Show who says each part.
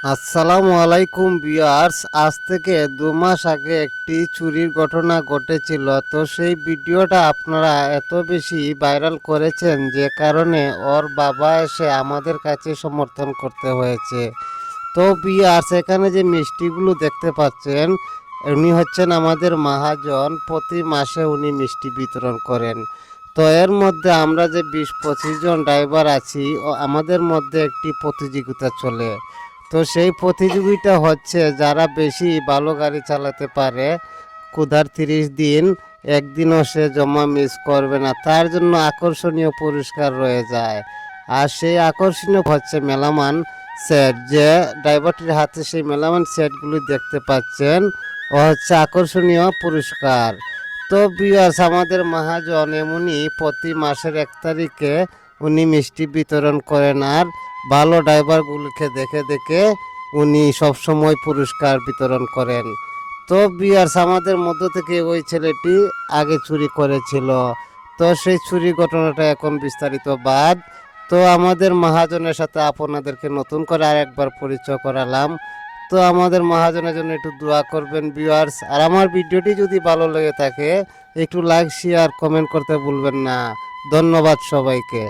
Speaker 1: আসসালামু আলাইকুম ভিউয়ার্স। আজ থেকে 2 মাস আগে একটি চুরির ঘটনা ঘটেছিল। তো সেই ভিডিওটা আপনারা এত বেশি ভাইরাল করেছেন যে কারণে ওর বাবা এসে আমাদের কাছে সমর্থন করতে হয়েছে। তো ভিউয়ার্স, এখানে যে মিষ্টিগুলো দেখতে পাচ্ছেন, উনি হচ্ছেন আমাদের মহাজন। প্রতি মাসে উনি মিষ্টি বিতরণ করেন। তো এর মধ্যে আমরা যে 20-25 জন ড্রাইভার আছি, ও আমাদের মধ্যে একটি প্রতিযোগিতা চলে। তো সেই প্রতিযোগিতা হচ্ছে যারা বেশি ভালো গাড়ি চালাতে পারে, ক্ষুধার 30 দিন একদিনও সে জমা মিস করবে না, তার জন্য আকর্ষণীয় পুরস্কার রয়ে যায়। আর সেই আকর্ষণীয় হচ্ছে মেলামান সেট। যে ড্রাইভারটির হাতে সেই মেলামান সেটগুলি দেখতে পাচ্ছেন, ও হচ্ছে আকর্ষণীয় পুরস্কার। তো ভিউয়ার্স, আমাদের মহাজন এমনই প্রতি মাসের 1 তারিখে উনি মিষ্টি বিতরণ করেন। আর ভালো ড্রাইভারগুলোকে দেখে দেখে উনি সবসময় পুরস্কার বিতরণ করেন। তো ভিউয়ার্স, আমাদের মধ্য থেকে ওই ছেলেটি আগে চুরি করেছিল। তো সেই চুরি ঘটনাটা এখন বিস্তারিত বাদ। তো আমাদের মহাজনের সাথে আপনাদেরকে নতুন করে আরেকবার পরিচয় করালাম। তো আমাদের মহাজনের জন্য একটু দোয়া করবেন ভিউয়ার্স। আর আমার ভিডিওটি যদি ভালো লেগে থাকে, একটু লাইক শেয়ার কমেন্ট করতে ভুলবেন না। ধন্যবাদ সবাইকে।